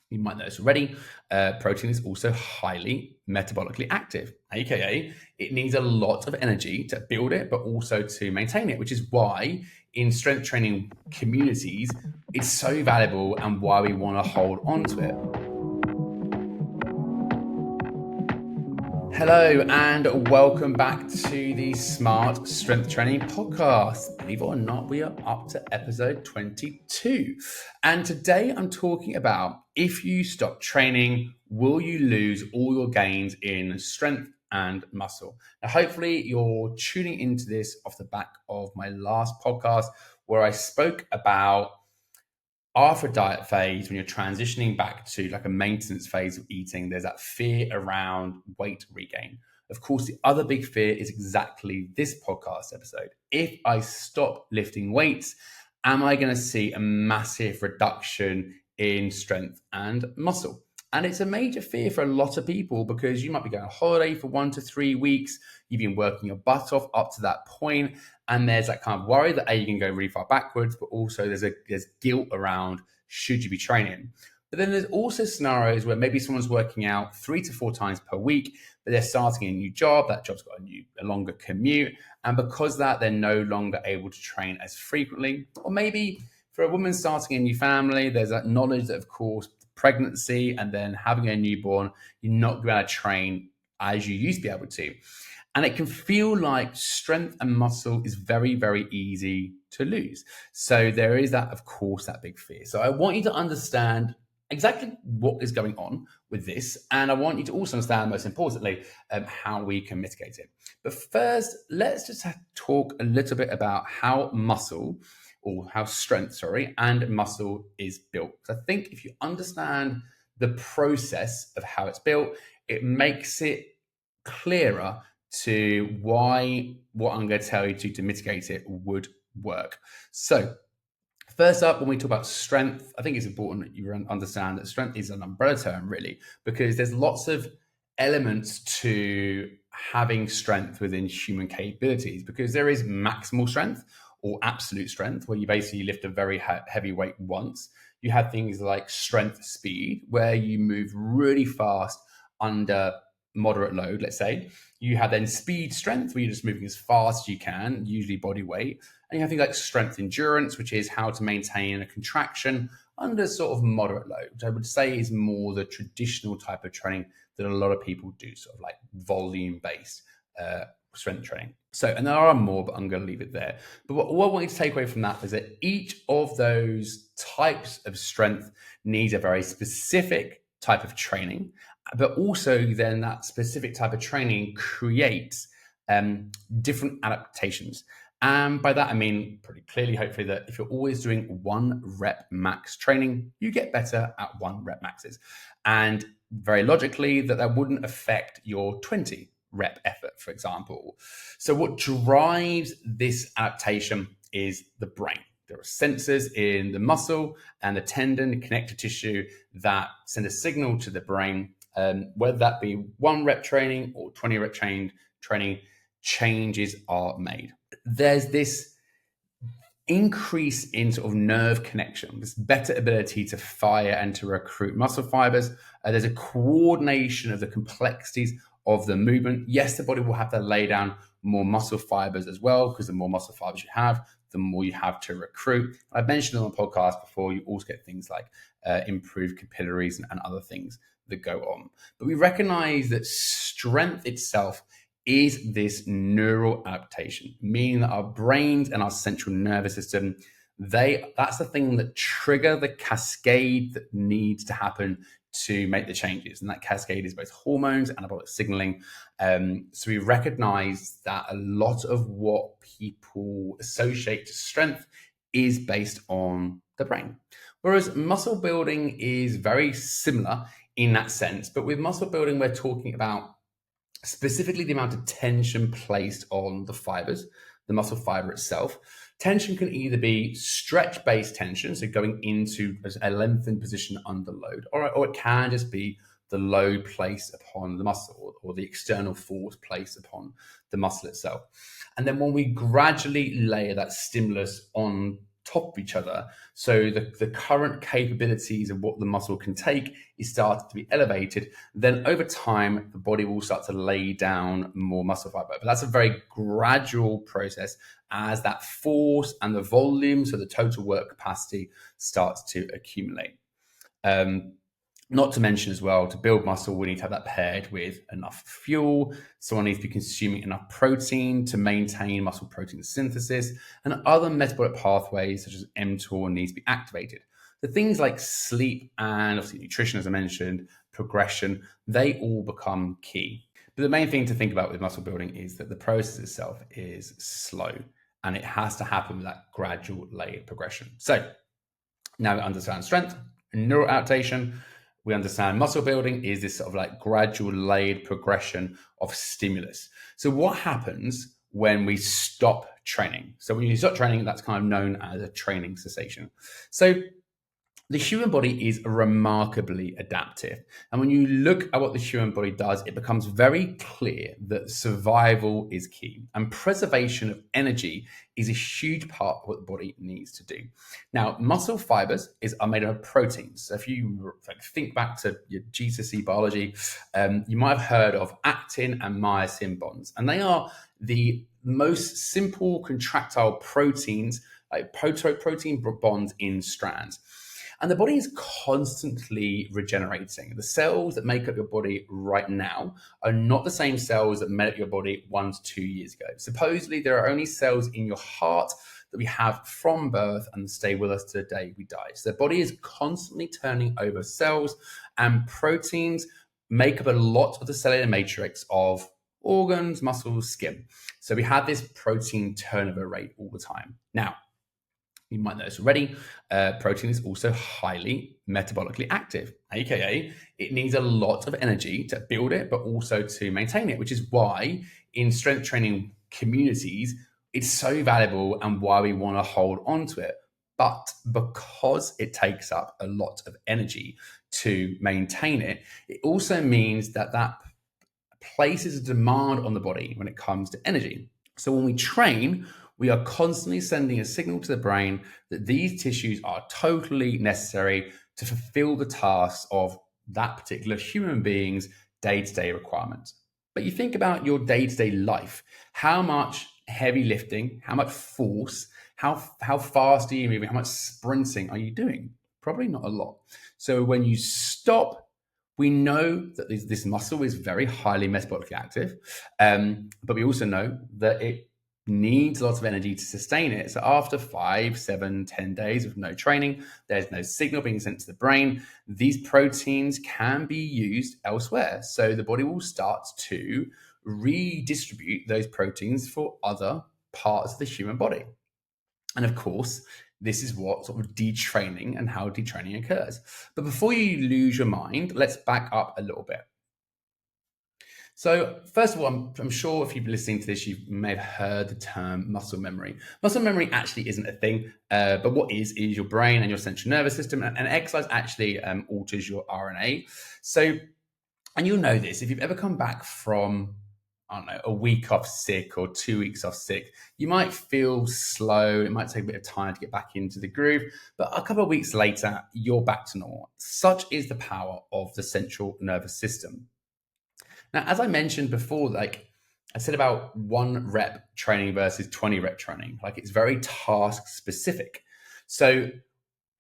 You might know this already. Protein is also highly metabolically active, aka it needs a lot of energy to build it, but also to maintain it, which is why in strength training communities, it's so valuable and why we want to hold on to it. Hello, and welcome back to the Smart Strength Training Podcast. Believe it or not, we are up to episode 22. And today I'm talking about if you stop training, will you lose all your gains in strength and muscle? Now, hopefully, you're tuning into this off the back of my last podcast where I spoke about after a diet phase, when you're transitioning back to like a maintenance phase of eating, there's that fear around weight regain. Of course, the other big fear is exactly this podcast episode. If I stop lifting weights, am I going to see a massive reduction in strength and muscle? And it's a major fear for a lot of people because you might be going on holiday for 1 to 3 weeks. You've been working your butt off up to that point, and there's that kind of worry that you can go really far backwards, but also there's guilt around should you be training. But then there's also scenarios where maybe someone's working out 3 to 4 times per week, but they're starting a new job. That job's got a longer commute, and because of that, they're no longer able to train as frequently. Or maybe for a woman starting a new family, there's that knowledge that, of course, pregnancy and then having a newborn, you're not going to train as you used to be able to. And it can feel like strength and muscle is very, very easy to lose. So there is that, of course, that big fear. So I want you to understand exactly what is going on with this. And I want you to also understand, most importantly, how we can mitigate it. But first, let's just talk a little bit about how strength, and muscle is built. So I think if you understand the process of how it's built, it makes it clearer to why what I'm going to tell you to mitigate it would work. So first up, when we talk about strength, I think it's important that you understand that strength is an umbrella term, really, because there's lots of elements to having strength within human capabilities, because there is maximal strength or absolute strength, where you basically lift a very heavy weight once. You have things like strength speed, where you move really fast under moderate load, let's say. You have then speed strength, where you're just moving as fast as you can, usually body weight. And you have things like strength endurance, which is how to maintain a contraction under sort of moderate load, which I would say is more the traditional type of training that a lot of people do, sort of like volume-based strength training. So, and there are more, but I'm going to leave it there. But what I want you to take away from that is that each of those types of strength needs a very specific type of training, but also then that specific type of training creates different adaptations. And by that, I mean pretty clearly, hopefully, that if you're always doing 1 rep max training, you get better at 1 rep maxes. And very logically, that wouldn't affect your 20 rep effort, for example. So what drives this adaptation is the brain. There are sensors in the muscle and the tendon, connective tissue, that send a signal to the brain, whether that be 1 rep training or 20 rep training, changes are made. There's this increase in sort of nerve connection, this better ability to fire and to recruit muscle fibers. There's a coordination of the complexities of the movement. Yes, the body will have to lay down more muscle fibers as well, because the more muscle fibers you have, the more you have to recruit. I've mentioned on the podcast before, you also get things like improved capillaries and other things that go on. But we recognize that strength itself is this neural adaptation, meaning that our brains and our central nervous system, that's the thing that trigger the cascade that needs to happen to make the changes. And that cascade is both hormones and anabolic signaling. So we recognize that a lot of what people associate to strength is based on the brain. Whereas muscle building is very similar in that sense. But with muscle building, we're talking about specifically the amount of tension placed on the fibers, the muscle fiber itself. Tension can either be stretch-based tension, so going into a lengthened position under load, or it can just be the load placed upon the muscle, or the external force placed upon the muscle itself. And then when we gradually layer that stimulus on top of each other. So the current capabilities of what the muscle can take is started to be elevated. Then over time, the body will start to lay down more muscle fiber. But that's a very gradual process as that force and the volume, so the total work capacity, starts to accumulate. Not to mention as well, to build muscle, we need to have that paired with enough fuel. Someone needs to be consuming enough protein to maintain muscle protein synthesis, and other metabolic pathways such as mTOR needs to be activated. The things like sleep and obviously nutrition, as I mentioned, progression, they all become key. But the main thing to think about with muscle building is that the process itself is slow, and it has to happen with that gradual layered progression. So now we understand strength and neural adaptation. We understand muscle building is this sort of like gradual layered progression of stimulus. So what happens when we stop training? So when you stop training, that's kind of known as a training cessation. So the human body is remarkably adaptive. And when you look at what the human body does, it becomes very clear that survival is key and preservation of energy is a huge part of what the body needs to do. Now, muscle fibers are made of proteins. So if you think back to your GCSE biology, you might have heard of actin and myosin bonds. And they are the most simple contractile proteins, like protein bonds in strands. And the body is constantly regenerating. The cells that make up your body right now are not the same cells that made up your body 1 to 2 years ago. Supposedly, there are only cells in your heart that we have from birth and stay with us to the day we die. So the body is constantly turning over cells, and proteins make up a lot of the cellular matrix of organs, muscles, skin. So we have this protein turnover rate all the time. Now, you might know this already, protein is also highly metabolically active, aka it needs a lot of energy to build it, but also to maintain it, which is why in strength training communities, it's so valuable and why we want to hold on to it. But because it takes up a lot of energy to maintain it, it also means that that places a demand on the body when it comes to energy. So when we train, we are constantly sending a signal to the brain that these tissues are totally necessary to fulfill the tasks of that particular human being's day-to-day requirements. But you think about your day-to-day life, how much heavy lifting, how much force, how fast are you moving, how much sprinting are you doing? Probably not a lot. So when you stop, we know that this muscle is very highly metabolically active, but we also know that it needs lots of energy to sustain it. So after 5, 7, 10 days of no training, there's no signal being sent to the brain. These proteins can be used elsewhere. So the body will start to redistribute those proteins for other parts of the human body. And of course, this is what sort of detraining and how detraining occurs. But before you lose your mind, let's back up a little bit. So first of all, I'm sure if you've been listening to this, you may have heard the term muscle memory. Muscle memory actually isn't a thing, but what is your brain and your central nervous system, and exercise actually alters your RNA. So, and you'll know this, if you've ever come back from, I don't know, a week off sick or 2 weeks off sick, you might feel slow. It might take a bit of time to get back into the groove, but a couple of weeks later, you're back to normal. Such is the power of the central nervous system. Now, as I mentioned before, like I said about 1 rep training versus 20 rep training, like it's very task specific. So,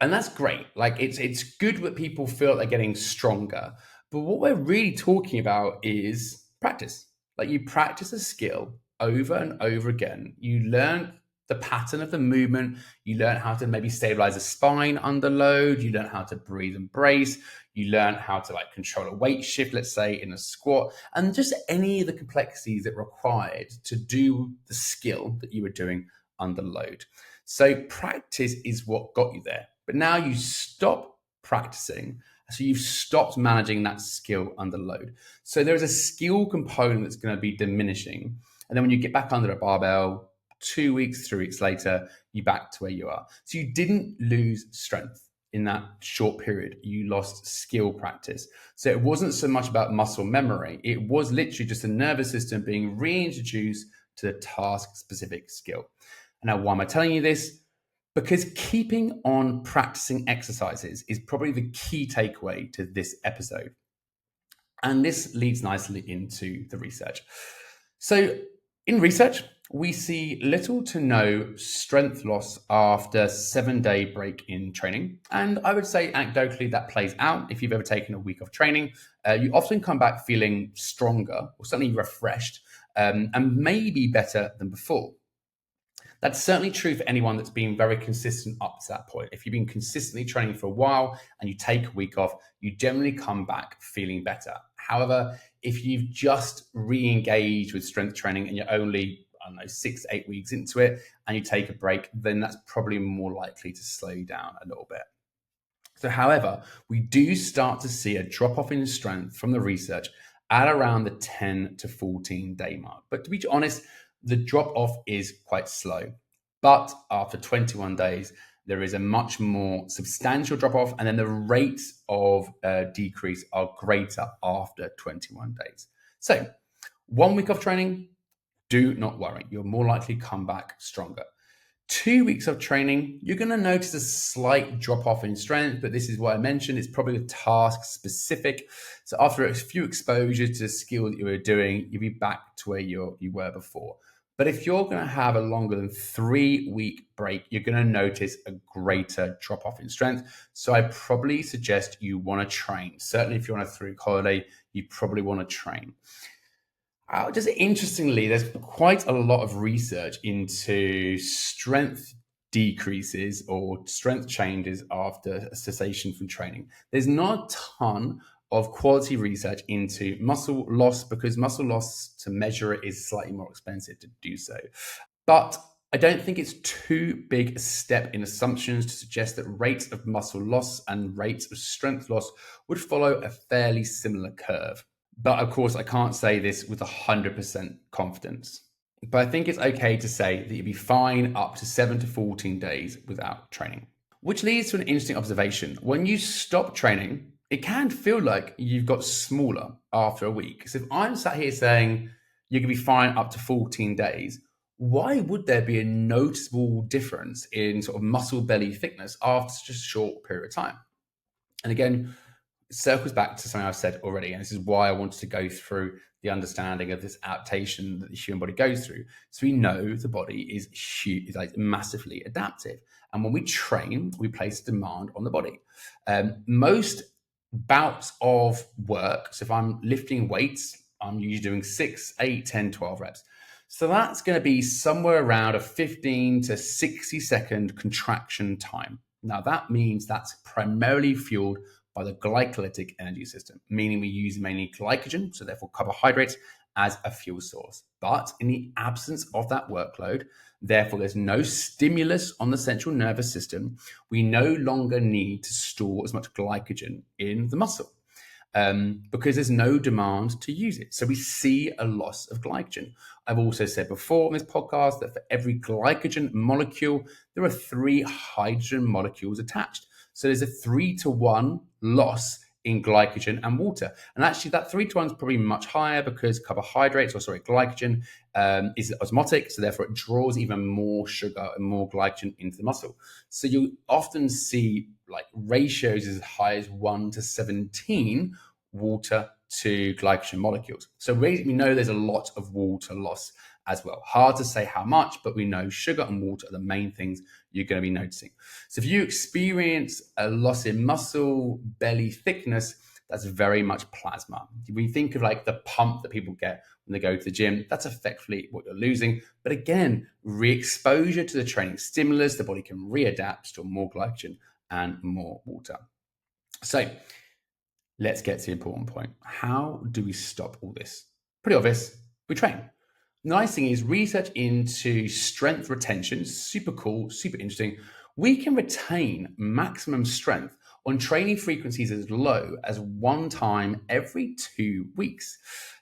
and that's great. Like it's good that people feel they're getting stronger. But what we're really talking about is practice. Like you practice a skill over and over again. You learn the pattern of the movement. You learn how to maybe stabilize the spine under load. You learn how to breathe and brace. You learn how to like control a weight shift, let's say in a squat, and just any of the complexities that required to do the skill that you were doing under load. So practice is what got you there. But now you stop practicing. So you've stopped managing that skill under load. So there's a skill component that's going to be diminishing. And then when you get back under a barbell, 2 weeks, 3 weeks later, you're back to where you are. So you didn't lose strength in that short period. You lost skill practice. So it wasn't so much about muscle memory. It was literally just the nervous system being reintroduced to the task-specific skill. And now, why am I telling you this? Because keeping on practicing exercises is probably the key takeaway to this episode. And this leads nicely into the research. So, in research, we see little to no strength loss after 7-day break in training. And I would say anecdotally that plays out. If you've ever taken a week of training, you often come back feeling stronger or certainly refreshed and maybe better than before. That's certainly true for anyone that's been very consistent up to that point. If you've been consistently training for a while and you take a week off, you generally come back feeling better. However, if you've just re-engaged with strength training and you're only, 6 to 8 weeks into it and you take a break, then that's probably more likely to slow you down a little bit. So, however, we do start to see a drop off in strength from the research at around the 10 to 14 day mark. But to be honest, the drop off is quite slow. But after 21 days, there is a much more substantial drop off, and then the rates of decrease are greater after 21 days. So, 1 week of training, do not worry. You'll more likely come back stronger. 2 weeks of training, you're going to notice a slight drop off in strength, but this is what I mentioned. It's probably task specific. So after a few exposures to the skill that you were doing, you'll be back to where you were before. But if you're going to have a longer than 3-week break, you're going to notice a greater drop off in strength. So I probably suggest you want to train. Certainly if you're on a 3-week holiday, you probably want to train. Just interestingly, there's quite a lot of research into strength decreases or strength changes after cessation from training. There's not a ton of quality research into muscle loss because muscle loss to measure it is slightly more expensive to do so. But I don't think it's too big a step in assumptions to suggest that rates of muscle loss and rates of strength loss would follow a fairly similar curve. But of course, I can't say this with 100% confidence. But I think it's okay to say that you'd be fine up to 7 to 14 days without training. Which leads to an interesting observation. When you stop training, it can feel like you've got smaller after a week. So if I'm sat here saying you can be fine up to 14 days, why would there be a noticeable difference in sort of muscle belly thickness after such a short period of time? And again, it circles back to something I've said already, and this is why I wanted to go through the understanding of this adaptation that the human body goes through. So we know the body is huge, like massively adaptive, and when we train, we place demand on the body. Most bouts of work, so if I'm lifting weights, I'm usually doing 6, 8, 10, 12 reps. So that's going to be somewhere around a 15 to 60 second contraction time. Now that means that's primarily fueled by the glycolytic energy system, meaning we use mainly glycogen, so therefore carbohydrates, as a fuel source. But in the absence of that workload, therefore there's no stimulus on the central nervous system, we no longer need to store as much glycogen in the muscle because there's no demand to use it. So we see a loss of glycogen. I've also said before on this podcast that for every glycogen molecule, there are 3 hydrogen molecules attached. So there's a 3-to-1 loss in glycogen and water. And actually that 3-to-1 is probably much higher because glycogen is osmotic. So therefore it draws even more sugar and more glycogen into the muscle. So you often see like ratios as high as 1-to-17 water to glycogen molecules. So we know there's a lot of water loss as well. Hard to say how much, but we know sugar and water are the main things you're going to be noticing. So if you experience a loss in muscle belly thickness, that's very much plasma. We think of like the pump that people get when they go to the gym. That's effectively what you're losing. But again, re-exposure to the training stimulus, the body can readapt, store more glycogen and more water. So let's get to the important point. How do we stop all this? Pretty obvious. We train. The nice thing is research into strength retention, super cool, super interesting. We can retain maximum strength on training frequencies as low as 1 time every 2 weeks.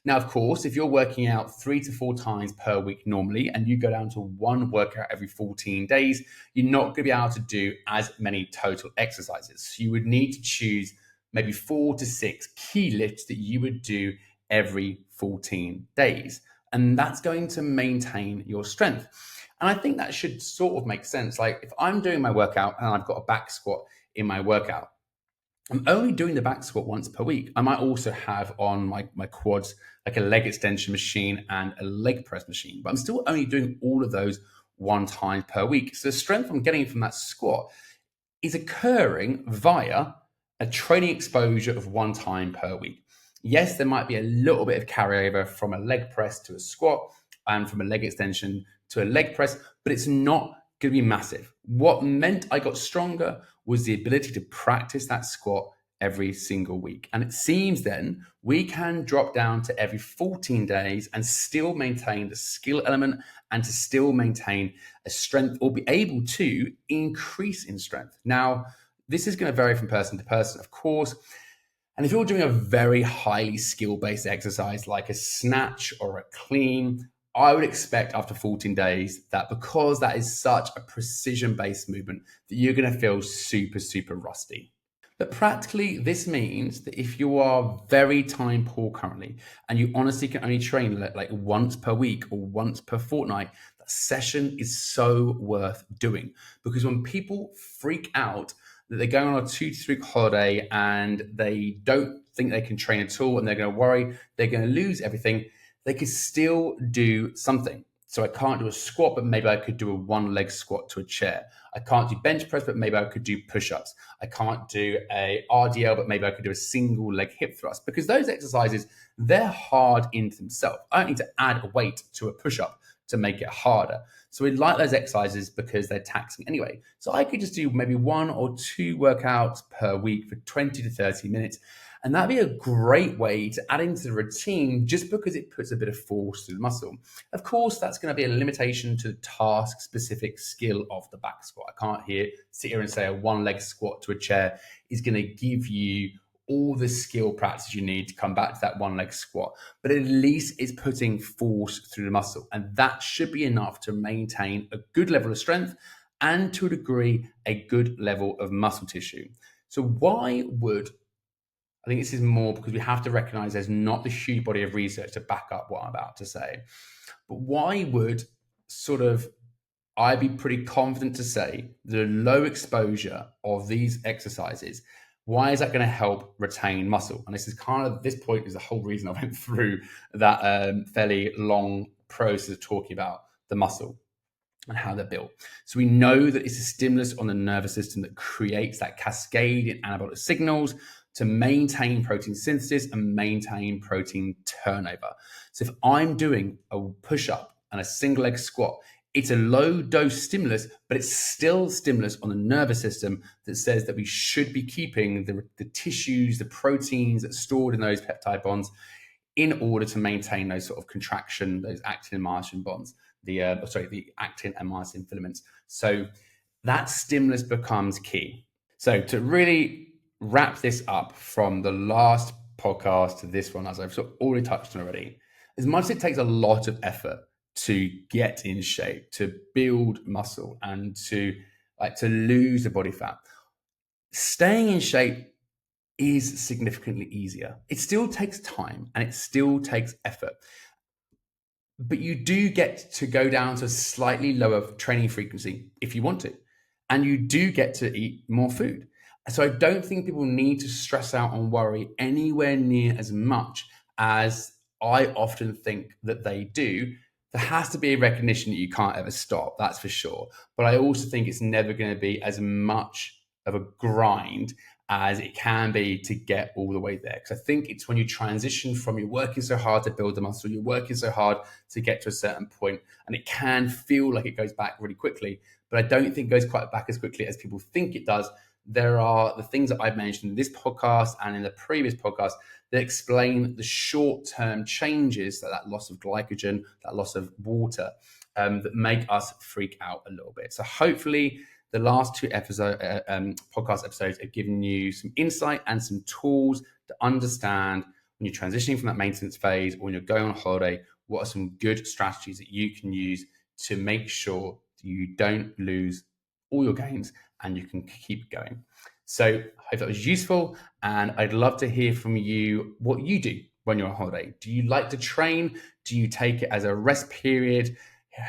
Now, of course, if you're working out 3 to 4 times per week normally, and you go down to 1 workout every 14 days, you're not going to be able to do as many total exercises. So you would need to choose maybe 4 to 6 key lifts that you would do every 14 days. and that's going to maintain your strength. And I think that should sort of make sense. Like if I'm doing my workout and I've got a back squat in my workout, I'm only doing the back squat once per week. I might also have on my quads like a leg extension machine and a leg press machine, but I'm still only doing all of those one time per week. So the strength I'm getting from that squat is occurring via a training exposure of one time per week. Yes, there might be a little bit of carryover from a leg press to a squat and from a leg extension to a leg press, but it's not going to be massive. What meant I got stronger was the ability to practice that squat every single week. And it seems then we can drop down to every 14 days and still maintain the skill element and to still maintain a strength or be able to increase in strength. Now, this is going to vary from person to person, of course. And if you're doing a very highly skill-based exercise like a snatch or a clean, I would expect after 14 days that because that is such a precision-based movement that you're going to feel super, super rusty. But practically, this means that if you are very time poor currently and you honestly can only train like once per week or once per fortnight, that session is so worth doing. Because when people freak out that they're going on a 2 to 3 week holiday and they don't think they can train at all and they're going to worry they're going to lose everything, they could still do something. So I can't do a squat, but maybe I could do a one leg squat to a chair. I can't do bench press, but maybe I could do push-ups. I can't do a RDL, but maybe I could do a single leg hip thrust, because those exercises, they're hard in themselves. I don't need to add a weight to a push-up to make it harder. So we like those exercises because they're taxing anyway. So I could just do maybe 1 or 2 workouts per week for 20 to 30 minutes. And that'd be a great way to add into the routine just because it puts a bit of force through the muscle. Of course, that's going to be a limitation to the task-specific skill of the back squat. I can't sit here and say a one-leg squat to a chair is going to give you all the skill practice you need to come back to that one leg squat, but at least it's putting force through the muscle. And that should be enough to maintain a good level of strength and to a degree, a good level of muscle tissue. So I think this is more because we have to recognize there's not the huge body of research to back up what I'm about to say, but why would I'd be pretty confident to say the low exposure of these exercises, why is that going to help retain muscle? And this point is the whole reason I went through that fairly long process of talking about the muscle and how they're built. So we know that it's a stimulus on the nervous system that creates that cascade in anabolic signals to maintain protein synthesis and maintain protein turnover. So if I'm doing a push-up and a single leg squat, it's a low dose stimulus, but it's still stimulus on the nervous system that says that we should be keeping the tissues, the proteins that are stored in those peptide bonds in order to maintain those sort of contraction, those actin and myosin bonds, the actin and myosin filaments. So that stimulus becomes key. So to really wrap this up from the last podcast to this one, as I've sort of already touched on already, as much as it takes a lot of effort to get in shape, to build muscle, and to lose the body fat, staying in shape is significantly easier. It still takes time and it still takes effort, but you do get to go down to a slightly lower training frequency if you want to, and you do get to eat more food. So I don't think people need to stress out and worry anywhere near as much as I often think that they do. There has to be a recognition that you can't ever stop, that's for sure. But I also think it's never going to be as much of a grind as it can be to get all the way there. Because I think it's when you transition from you're working so hard to build the muscle, you're working so hard to get to a certain point, and it can feel like it goes back really quickly. But I don't think it goes quite back as quickly as people think it does. There are the things that I've mentioned in this podcast and in the previous podcast that explain the short-term changes, that loss of glycogen, that loss of water, that make us freak out a little bit. So hopefully the last 2 podcast episodes have given you some insight and some tools to understand when you're transitioning from that maintenance phase or when you're going on holiday, what are some good strategies that you can use to make sure you don't lose all your gains and you can keep going. So I hope that was useful, and I'd love to hear from you what you do when you're on holiday? Do you like to train? Do you take it as a rest period?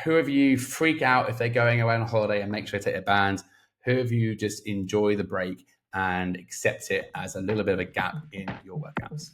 Who of you freak out if they're going away on holiday and make sure to take their bands? Who of you just enjoy the break and accept it as a little bit of a gap in your workouts?